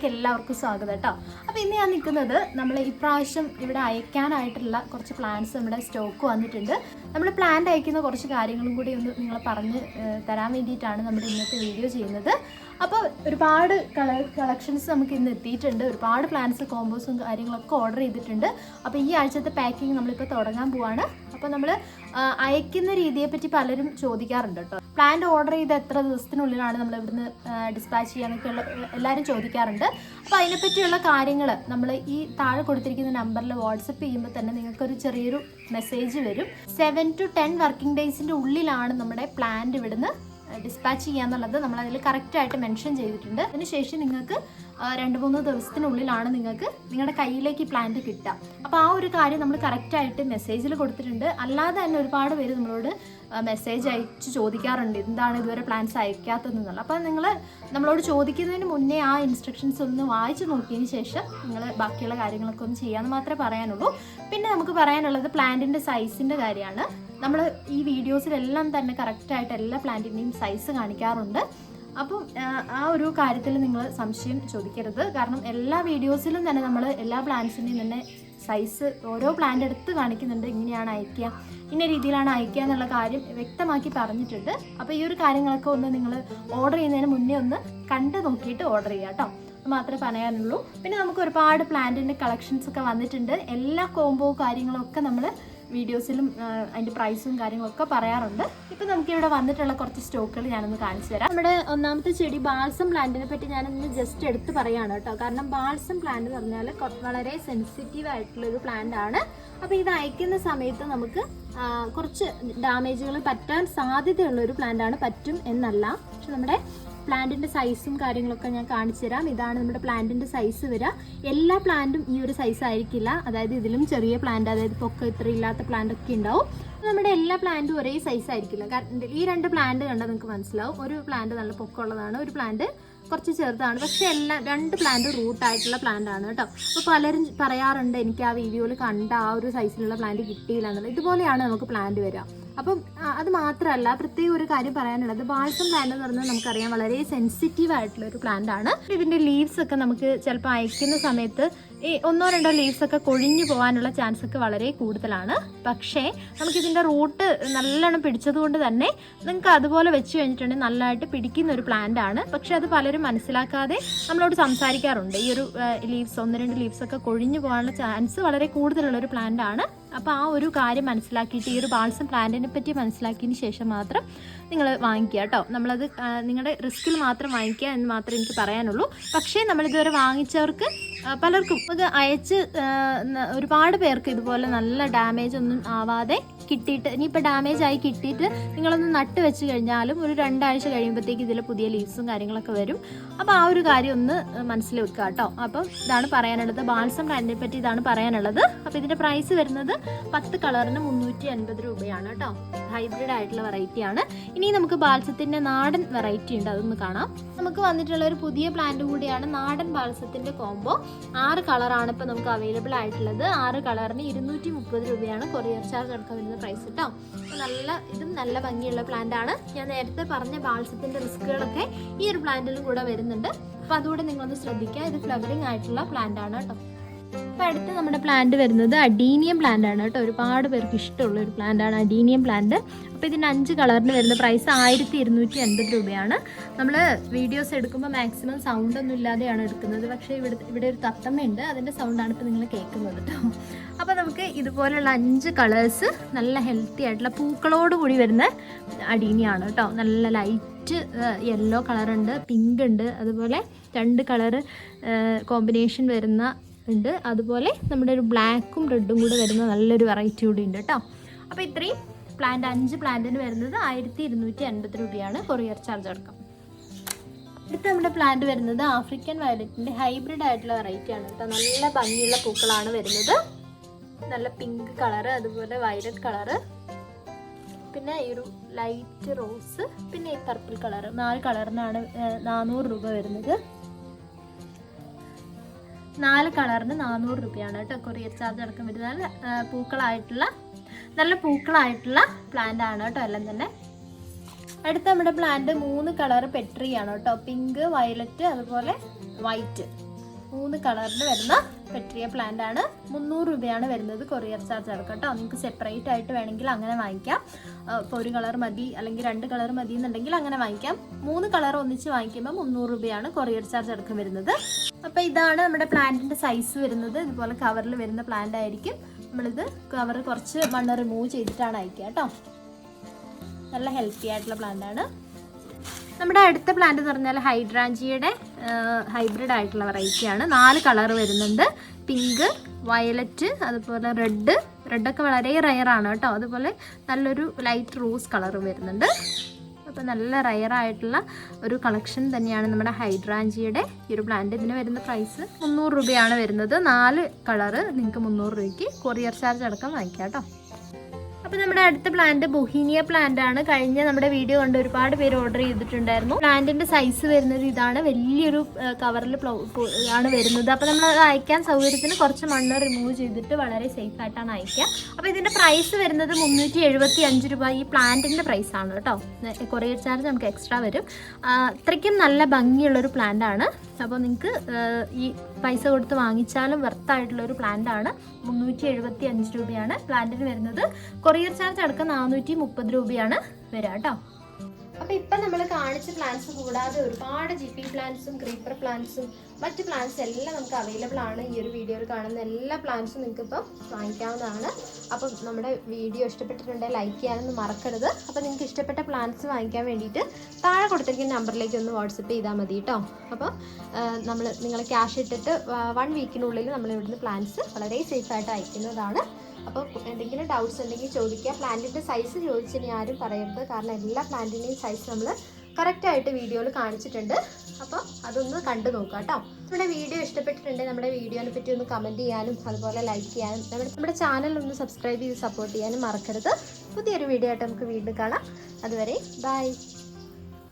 വീഡിയോയിലേക്ക് എല്ലാവർക്കും സ്വാഗതം കേട്ടോ. അപ്പോൾ ഇന്ന് ഞാൻ നിൽക്കുന്നത് നമ്മൾ ഇപ്രാവശ്യം ഇവിടെ അയക്കാനായിട്ടുള്ള കുറച്ച് പ്ലാൻസ് നമ്മുടെ സ്റ്റോക്ക് വന്നിട്ടുണ്ട്. നമ്മൾ പ്ലാന്റ് അയക്കുന്ന കുറച്ച് കാര്യങ്ങളും കൂടി ഒന്ന് നിങ്ങളെ പറഞ്ഞ് തരാൻ വേണ്ടിയിട്ടാണ് നമ്മൾ ഇന്നത്തെ വീഡിയോ ചെയ്യുന്നത്. അപ്പോൾ ഒരുപാട് കളക്ഷൻസ് നമുക്ക് ഇന്ന് എത്തിയിട്ടുണ്ട്. ഒരുപാട് പ്ലാൻസ് കോമ്പോസും കാര്യങ്ങളൊക്കെ ഓർഡർ ചെയ്തിട്ടുണ്ട്. അപ്പോൾ ഈ ആഴ്ചത്തെ പാക്കിങ് നമ്മളിപ്പോൾ തുടങ്ങാൻ പോവാണ്. അപ്പോൾ നമ്മൾ അയക്കുന്ന രീതിയെപ്പറ്റി പലരും ചോദിക്കാറുണ്ട് കേട്ടോ. പ്ലാന്റ് ഓർഡർ ചെയ്ത് എത്ര ദിവസത്തിനുള്ളിലാണ് നമ്മൾ ഇവിടുന്ന് ഡിസ്പാച്ച് ചെയ്യാനൊക്കെയുള്ള എല്ലാവരും ചോദിക്കാറുണ്ട്. അപ്പോൾ അതിനെപ്പറ്റിയുള്ള കാര്യങ്ങൾ നമ്മൾ ഈ താഴെ കൊടുത്തിരിക്കുന്ന നമ്പറിൽ വാട്സപ്പ് ചെയ്യുമ്പോൾ തന്നെ നിങ്ങൾക്കൊരു ചെറിയൊരു മെസ്സേജ് വരും. 7 to 10 വർക്കിംഗ് ഡേയ്സിൻ്റെ ഉള്ളിലാണ് നമ്മുടെ പ്ലാന്റ് ഇവിടുന്ന് ഡിസ്പാച്ച് ചെയ്യാന്നുള്ളത് നമ്മളതിൽ കറക്റ്റായിട്ട് മെൻഷൻ ചെയ്തിട്ടുണ്ട്. അതിനുശേഷം നിങ്ങൾക്ക് 2-3 ദിവസത്തിനുള്ളിലാണ് നിങ്ങൾക്ക് നിങ്ങളുടെ കയ്യിലേക്ക് ഈ പ്ലാന്റ് കിട്ടുക. അപ്പോൾ ആ ഒരു കാര്യം നമ്മൾ കറക്റ്റായിട്ട് മെസ്സേജിൽ കൊടുത്തിട്ടുണ്ട്. അല്ലാതെ തന്നെ ഒരുപാട് പേര് നമ്മളോട് മെസ്സേജ് അയച്ച് ചോദിക്കാറുണ്ട് എന്താണ് ഇതുവരെ പ്ലാൻസ് അയക്കാത്തതെന്നുള്ള. അപ്പോൾ നിങ്ങൾ നമ്മളോട് ചോദിക്കുന്നതിന് മുന്നേ ആ ഇൻസ്ട്രക്ഷൻസ് ഒന്ന് വായിച്ച് നോക്കിയതിന് ശേഷം നിങ്ങൾ ബാക്കിയുള്ള കാര്യങ്ങളൊക്കെ ഒന്ന് ചെയ്യാമെന്ന് മാത്രമേ പറയാനുള്ളൂ. പിന്നെ നമുക്ക് പറയാനുള്ളത് പ്ലാന്റിൻ്റെ സൈസിൻ്റെ കാര്യമാണ്. നമ്മൾ ഈ വീഡിയോസിലെല്ലാം തന്നെ കറക്റ്റായിട്ട് എല്ലാ പ്ലാന്റിൻ്റെയും സൈസ് കാണിക്കാറുണ്ട്. അപ്പം ആ ഒരു കാര്യത്തിൽ നിങ്ങൾ സംശയം ചോദിക്കരുത്. കാരണം എല്ലാ വീഡിയോസിലും തന്നെ നമ്മൾ എല്ലാ പ്ലാന്റ്സിൻ്റെയും തന്നെ സൈസ് ഓരോ പ്ലാന്റ് എടുത്ത് കാണിക്കുന്നുണ്ട്. ഇങ്ങനെയാണ് അയക്കുക, ഇന്ന രീതിയിലാണ് അയക്കുക എന്നുള്ള കാര്യം വ്യക്തമാക്കി പറഞ്ഞിട്ടുണ്ട്. അപ്പോൾ ഈ ഒരു കാര്യങ്ങളൊക്കെ ഒന്ന് നിങ്ങൾ ഓർഡർ ചെയ്യുന്നതിന് മുന്നേ ഒന്ന് കണ്ട് നോക്കിയിട്ട് ഓർഡർ ചെയ്യുക കേട്ടോ. മാത്രമേ പറയാനുള്ളൂ. പിന്നെ നമുക്ക് ഒരുപാട് പ്ലാന്റിൻ്റെ കളക്ഷൻസ് ഒക്കെ വന്നിട്ടുണ്ട്. എല്ലാ കോംബോ കാര്യങ്ങളൊക്കെ നമ്മൾ വീഡിയോസിലും അതിൻ്റെ പ്രൈസും കാര്യങ്ങളൊക്കെ പറയാറുണ്ട്. ഇപ്പം നമുക്കിവിടെ വന്നിട്ടുള്ള കുറച്ച് സ്റ്റോക്കുകൾ ഞാനൊന്ന് കാണിച്ചു തരാം. നമ്മുടെ ഒന്നാമത്തെ ചെടി ബാൾസം പ്ലാന്റിനെ പറ്റി ഞാനൊന്ന് ജസ്റ്റ് എടുത്ത് പറയുകയാണ് കേട്ടോ. കാരണം ബാൾസം പ്ലാന്റ് എന്ന് പറഞ്ഞാൽ വളരെ സെൻസിറ്റീവ് ആയിട്ടുള്ളൊരു പ്ലാന്റ് ആണ്. അപ്പോൾ ഇത് അയക്കുന്ന സമയത്ത് നമുക്ക് കുറച്ച് ഡാമേജുകൾ പറ്റാൻ സാധ്യതയുള്ളൊരു പ്ലാന്റ് ആണ്. പറ്റും എന്നല്ല, പക്ഷെ നമ്മുടെ പ്ലാന്റിൻ്റെ സൈസും കാര്യങ്ങളൊക്കെ ഞാൻ കാണിച്ചു തരാം. ഇതാണ് നമ്മുടെ പ്ലാന്റിൻ്റെ സൈസ് വരിക. എല്ലാ പ്ലാന്റും ഈ ഒരു സൈസ് ആയിരിക്കില്ല. അതായത് ഇതിലും ചെറിയ പ്ലാന്റ്, അതായത് പൊക്കം ഇത്ര ഇല്ലാത്ത പ്ലാന്റ് ഒക്കെ ഉണ്ടാവും. നമ്മുടെ എല്ലാ പ്ലാന്റും ഒരേ സൈസ് ആയിരിക്കില്ല. കാരണം ഈ 2 പ്ലാന്റ് കണ്ടാൽ നിങ്ങൾക്ക് മനസ്സിലാവും. ഒരു പ്ലാന്റ് നല്ല പൊക്കമുള്ളതാണ്, ഒരു പ്ലാന്റ് കുറച്ച് ചെറുതാണ്. പക്ഷെ എല്ലാം 2 പ്ലാന്റ് റൂട്ടായിട്ടുള്ള പ്ലാന്റ് ആണ് കേട്ടോ. അപ്പോൾ പലരും പറയാറുണ്ട് എനിക്ക് ആ വീഡിയോയിൽ കണ്ട ആ ഒരു സൈസിലുള്ള പ്ലാന്റ് കിട്ടിയില്ല എന്നുള്ളത്. ഇതുപോലെയാണ് നമുക്ക് പ്ലാന്റ് വരിക. അപ്പം അത് മാത്രമല്ല, പ്രത്യേകം ഒരു കാര്യം പറയാനുള്ളത്, ബാൾസം പ്ലാന്റ് എന്ന് പറഞ്ഞാൽ നമുക്കറിയാം വളരെ സെൻസിറ്റീവ് ആയിട്ടുള്ള ഒരു പ്ലാന്റ് ആണ്. ഇതിൻ്റെ ലീവ്സ് ഒക്കെ നമുക്ക് ചിലപ്പോൾ അയക്കുന്ന സമയത്ത് ഈ 1-2 ലീവ്സ് ഒക്കെ കൊഴിഞ്ഞു പോകാനുള്ള ചാൻസ് ഒക്കെ വളരെ കൂടുതലാണ്. പക്ഷേ നമുക്കിതിൻ്റെ റൂട്ട് നല്ലോണം പിടിച്ചതുകൊണ്ട് തന്നെ നിങ്ങൾക്ക് അതുപോലെ വെച്ച് കഴിഞ്ഞിട്ടുണ്ടെങ്കിൽ നല്ലതായിട്ട് പിടിക്കുന്ന ഒരു പ്ലാന്റ് ആണ്. പക്ഷെ അത് പലരും മനസ്സിലാക്കാതെ നമ്മളോട് സംസാരിക്കാറുണ്ട്. ഈ ഒരു ലീവ്സ് 1-2 ലീവ്സ് ഒക്കെ കൊഴിഞ്ഞു പോകാനുള്ള ചാൻസ് വളരെ കൂടുതലുള്ളൊരു പ്ലാന്റ് ആണ്. അപ്പോൾ ആ ഒരു കാര്യം മനസ്സിലാക്കിയിട്ട് ഈ ഒരു ബാൾസം പ്ലാന്റിനെ പറ്റി മനസ്സിലാക്കിയതിന് ശേഷം മാത്രം നിങ്ങൾ വാങ്ങിക്കുക കേട്ടോ. നമ്മളത് നിങ്ങളുടെ റിസ്കിൽ മാത്രം വാങ്ങിക്കുക എന്ന് മാത്രമേ എനിക്ക് പറയാനുള്ളൂ. പക്ഷേ നമ്മളിതുവരെ വാങ്ങിച്ചവർക്ക് പലർക്കും അത് അയച്ച് ഒരുപാട് പേർക്ക് ഇതുപോലെ നല്ല ഡാമേജ് ഒന്നും ആവാതെ കിട്ടിയിട്ട്, ഇനിയിപ്പോൾ ഡാമേജ് ആയി കിട്ടിയിട്ട് നിങ്ങളൊന്ന് നട്ട് വെച്ച് കഴിഞ്ഞാലും ഒരു 2 ആഴ്ച കഴിയുമ്പോഴത്തേക്ക് ഇതിൽ പുതിയ ലീവ്സും കാര്യങ്ങളൊക്കെ വരും. അപ്പോൾ ആ ഒരു കാര്യം ഒന്ന് മനസ്സിൽ വെക്കുക കേട്ടോ. അപ്പം ഇതാണ് പറയാനുള്ളത്. ബാൾസം പ്ലാന്റിനെ പറ്റി ഇതാണ് പറയാനുള്ളത്. അപ്പോൾ ഇതിൻ്റെ പ്രൈസ് വരുന്നത് 10 കളറിന് 350 രൂപയാണ് കേട്ടോ. ഹൈബ്രിഡ് ആയിട്ടുള്ള വെറൈറ്റിയാണ്. ഇനി നമുക്ക് ബാൾസത്തിൻ്റെ നാടൻ വെറൈറ്റി ഉണ്ട്, അതൊന്ന് കാണാം. നമുക്ക് വന്നിട്ടുള്ള ഒരു പുതിയ പ്ലാന്റ് കൂടിയാണ് നാടൻ ബാൾസത്തിൻ്റെ കോംബോ. 6 കളറാണ് ഇപ്പോൾ നമുക്ക് അവൈലബിൾ ആയിട്ടുള്ളത്. 6 കളറിന് 230 രൂപയാണ് കൊറിയർ ചാർജ് അടക്കം വരുന്ന പ്രൈസ് കേട്ടോ. ഇതും നല്ല ഭംഗിയുള്ള പ്ലാന്റ് ആണ്. ഞാൻ നേരത്തെ പറഞ്ഞ ബാൾസത്തിൻ്റെ റിസ്കുകളൊക്കെ ഈ ഒരു പ്ലാന്റിലും കൂടെ വരുന്നുണ്ട്. അപ്പോൾ അതുകൂടെ നിങ്ങളൊന്ന് ശ്രദ്ധിക്കുക. ഇത് ഫ്ലവറിങ് ആയിട്ടുള്ള പ്ലാന്റ് ആണ് കേട്ടോ. അപ്പോൾ അടുത്ത് നമ്മുടെ പ്ലാന്റ് വരുന്നത് അഡീനിയം പ്ലാന്റ് ആണ് കേട്ടോ. ഒരുപാട് പേർക്ക് ഇഷ്ടമുള്ള ഒരു പ്ലാന്റ് ആണ് അഡീനിയം പ്ലാന്റ്. അപ്പോൾ ഇതിന് 5 കളറിന് വരുന്ന പ്രൈസ് 1250 രൂപയാണ്. നമ്മൾ വീഡിയോസ് എടുക്കുമ്പോൾ മാക്സിമം സൗണ്ട് ഒന്നും ഇല്ലാതെയാണ് എടുക്കുന്നത്. പക്ഷേ ഇവിടെ ഒരു തത്തമ്മയുണ്ട്, അതിൻ്റെ സൗണ്ടാണ് ഇപ്പോൾ നിങ്ങൾ കേൾക്കുന്നത് കേട്ടോ. അപ്പോൾ നമുക്ക് ഇതുപോലുള്ള 5 കളേഴ്സ് നല്ല ഹെൽത്തി ആയിട്ടുള്ള പൂക്കളോട് കൂടി വരുന്ന അഡീനിയാണ് കേട്ടോ. നല്ല ലൈറ്റ് യെല്ലോ കളറുണ്ട്, പിങ്ക് ഉണ്ട്, അതുപോലെ 2 കളറ് കോമ്പിനേഷൻ വരുന്ന ഉണ്ട്. അതുപോലെ നമ്മുടെ ഒരു ബ്ലാക്കും റെഡും കൂടെ വരുന്ന നല്ലൊരു വെറൈറ്റി കൂടി ഉണ്ട് കേട്ടോ. അപ്പോൾ ഇത്രയും പ്ലാന്റ് 5 പ്ലാന്റിന് വരുന്നത് 1250 രൂപയാണ് കൊറിയർ ചാർജ് അടക്കം. അടുത്ത നമ്മുടെ പ്ലാന്റ് വരുന്നത് ആഫ്രിക്കൻ വയലറ്റിൻ്റെ ഹൈബ്രിഡ് ആയിട്ടുള്ള വെറൈറ്റി ആണ് കേട്ടോ. നല്ല ഭംഗിയുള്ള പൂക്കളാണ് വരുന്നത്. നല്ല പിങ്ക് കളറ്, അതുപോലെ വയലറ്റ് കളറ്, പിന്നെ ഈ ഒരു ലൈറ്റ് റോസ്, പിന്നെ ഈ പർപ്പിൾ കളറ്. 4 കളറിനാണ് 400 രൂപ വരുന്നത്. 4 കളറിന് 400 രൂപയാണ് കേട്ടോ കൊറിയർ ചാർജ് അടക്കം വരുന്നത്. നല്ല പൂക്കളായിട്ടുള്ള പ്ലാന്റ് ആണ് കേട്ടോ എല്ലാം തന്നെ. അടുത്ത നമ്മുടെ പ്ലാന്റ് 3 കളർ പെട്രി ആണ് കേട്ടോ. പിങ്ക്, വയലറ്റ്, അതുപോലെ വൈറ്റ്. 3 കളറിൽ വരുന്ന പെട്രിയ പ്ലാന്റ് ആണ്. 300 രൂപയാണ് വരുന്നത് കൊറിയർ ചാർജ് അടക്കം കേട്ടോ. നിങ്ങൾക്ക് സെപ്പറേറ്റ് ആയിട്ട് വേണമെങ്കിൽ അങ്ങനെ വാങ്ങിക്കാം. ഇപ്പോൾ 1 കളർ മതി അല്ലെങ്കിൽ 2 കളർ മതി എന്നുണ്ടെങ്കിൽ അങ്ങനെ വാങ്ങിക്കാം. 3 കളർ ഒന്നിച്ച് വാങ്ങിക്കുമ്പോൾ 300 രൂപയാണ് കൊറിയർ ചാർജ് അടക്കം വരുന്നത്. അപ്പോൾ ഇതാണ് നമ്മുടെ പ്ലാന്റിൻ്റെ സൈസ് വരുന്നത്. ഇതുപോലെ കവറിൽ വരുന്ന പ്ലാന്റ് ആയിരിക്കും. നമ്മളിത് കവർ കുറച്ച് മണ്ണ് റിമൂവ് ചെയ്തിട്ടാണ് അയക്കുക കേട്ടോ. നല്ല ഹെൽത്തി ആയിട്ടുള്ള പ്ലാന്റ് ആണ്. നമ്മുടെ അടുത്ത പ്ലാന്റ് എന്ന് പറഞ്ഞാൽ ഹൈഡ്രാഞ്ചിയുടെ ഹൈബ്രിഡ് ആയിട്ടുള്ള വെറൈറ്റിയാണ്. 4 കളർ വരുന്നുണ്ട്. പിങ്ക്, വയലറ്റ്, അതുപോലെ റെഡൊക്കെ വളരെ റയറാണ് കേട്ടോ. അതുപോലെ നല്ലൊരു ലൈറ്റ് റോസ് കളർ വരുന്നുണ്ട്. അപ്പോൾ നല്ല റയറായിട്ടുള്ള ഒരു കളക്ഷൻ തന്നെയാണ് നമ്മുടെ ഹൈഡ്രാഞ്ചിയുടെ ഈ ഒരു പ്ലാന്റ്. ഇതിന് വരുന്ന പ്രൈസ് 300 രൂപയാണ് വരുന്നത്. 4 കളറ് നിങ്ങൾക്ക് 300 രൂപയ്ക്ക് കൊറിയർ ചാർജ് അടക്കം വാങ്ങിക്കാം കേട്ടോ. അപ്പോൾ നമ്മുടെ അടുത്ത പ്ലാന്റ് ബൊഹീനിയ പ്ലാന്റ് ആണ്. കഴിഞ്ഞ നമ്മുടെ വീഡിയോ കണ്ട് ഒരുപാട് പേര് ഓർഡർ ചെയ്തിട്ടുണ്ടായിരുന്നു. പ്ലാന്റിന്റെ സൈസ് വരുന്നത് ഇതാണ്. വലിയൊരു കവറിൽ ആണ് വരുന്നത്. അപ്പോൾ നമ്മൾ അത് അയക്കാൻ സൗകര്യത്തിന് കുറച്ച് മണ്ണ് റിമൂവ് ചെയ്തിട്ട് വളരെ സേഫ് ആയിട്ടാണ് അയക്കുക. അപ്പോൾ ഇതിന്റെ പ്രൈസ് വരുന്നത് 375 രൂപ. ഈ പ്ലാന്റിന്റെ പ്രൈസ് ആണ് കേട്ടോ. കൊറിയർ ചാർജ് നമുക്ക് എക്സ്ട്രാ വരും. അത്രയ്ക്കും നല്ല ഭംഗിയുള്ളൊരു പ്ലാന്റ് ആണ്. അപ്പോൾ നിങ്ങൾക്ക് ഈ പൈസ കൊടുത്ത് വാങ്ങിച്ചാലും വെർത്തായിട്ടുള്ളൊരു പ്ലാന്റ് ആണ്. 375 രൂപയാണ് പ്ലാന്റിന് വരുന്നത്. കൊറിയർ ചാർജ് അടക്കം 430 രൂപയാണ് വരിക കേട്ടോ. അപ്പോൾ ഇപ്പം നമ്മൾ കാണിച്ച പ്ലാന്റ്സ് കൂടാതെ ഒരുപാട് GP പ്ലാന്റ്സും ക്രീപ്പർ പ്ലാന്റ്സും മറ്റ് പ്ലാന്റ്സ് എല്ലാം നമുക്ക് അവൈലബിൾ ആണ്. ഈ ഒരു വീഡിയോയിൽ കാണുന്ന എല്ലാ പ്ലാന്റ്സും നിങ്ങൾക്ക് ഇപ്പം വാങ്ങിക്കാവുന്നതാണ്. അപ്പം നമ്മുടെ വീഡിയോ ഇഷ്ടപ്പെട്ടിട്ടുണ്ടെങ്കിൽ ലൈക്ക് ചെയ്യാനൊന്നും മറക്കരുത്. അപ്പോൾ നിങ്ങൾക്ക് ഇഷ്ടപ്പെട്ട പ്ലാന്റ്സ് വാങ്ങിക്കാൻ വേണ്ടിയിട്ട് താഴെ കൊടുത്തിരിക്കുന്ന നമ്പറിലേക്ക് ഒന്ന് വാട്സപ്പ് ചെയ്താൽ മതി കേട്ടോ. അപ്പോൾ നിങ്ങൾ ക്യാഷ് ഇട്ടിട്ട് 1 വീക്കിനുള്ളിൽ നമ്മൾ ഇവിടുന്ന് പ്ലാന്റ്സ് വളരെ സേഫായിട്ട് അയക്കുന്നതാണ്. അപ്പോൾ എന്തെങ്കിലും ഡൗട്ട്സ് ഉണ്ടെങ്കിൽ ചോദിക്കുക. പ്ലാന്റിൻ്റെ സൈസ് ചോദിച്ചിനി ആരും പറയരുത്. കാരണം എല്ലാ പ്ലാന്റിൻ്റെയും സൈസ് നമ്മൾ കറക്റ്റായിട്ട് വീഡിയോയിൽ കാണിച്ചിട്ടുണ്ട്. അപ്പോൾ അതൊന്ന് കണ്ടു നോക്കുക കേട്ടോ. നമ്മുടെ വീഡിയോ ഇഷ്ടപ്പെട്ടിട്ടുണ്ടെങ്കിൽ നമ്മുടെ വീഡിയോനെ പറ്റി ഒന്ന് കമൻറ്റ് ചെയ്യാനും അതുപോലെ ലൈക്ക് ചെയ്യാനും നമ്മുടെ ചാനൽ ഒന്ന് സബ്സ്ക്രൈബ് ചെയ്ത് സപ്പോർട്ട് ചെയ്യാനും മറക്കരുത്. പുതിയൊരു വീഡിയോ ആയിട്ട് നമുക്ക് വീണ്ടും കാണാം. അതുവരെ ബൈ.